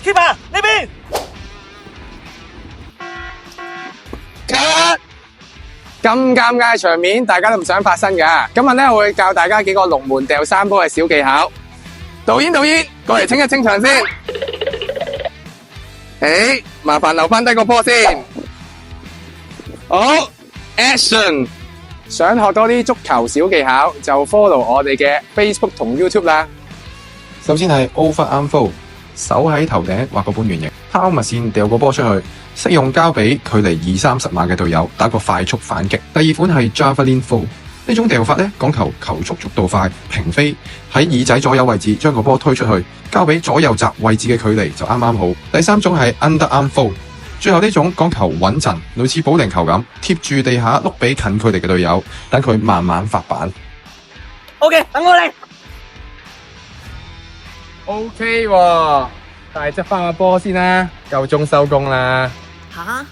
，keeper呢邊。咁尷尬嘅場面，大家都唔想發生㗎。今日咧，我會教大家幾個龍門掉3波嘅小技巧。導演，過嚟清一清場先。麻煩留翻低個波先。好 ，Action！ 想學多啲足球小技巧，就 follow 我哋嘅 Facebook 同 YouTube 啦。首先係 over-arm foul， 手喺頭頂畫個半圓形，拋物線掉個波出去，適用交俾距離20-30碼嘅隊友，打個快速反擊。第二款係 javelin foul， 呢種掉法咧講求球速速度快，平飛喺耳仔左右位置將個波推出去，交俾左右閘位置嘅距離就啱啱好。第三種係 underarm foul， 最後呢種講求穩陣，類似保齡球咁，貼住地下碌俾近距離嘅隊友，等佢慢慢發板。OK， 等我嚟。OK 喎，但係執翻個波先啦，夠鐘收工啦。吓？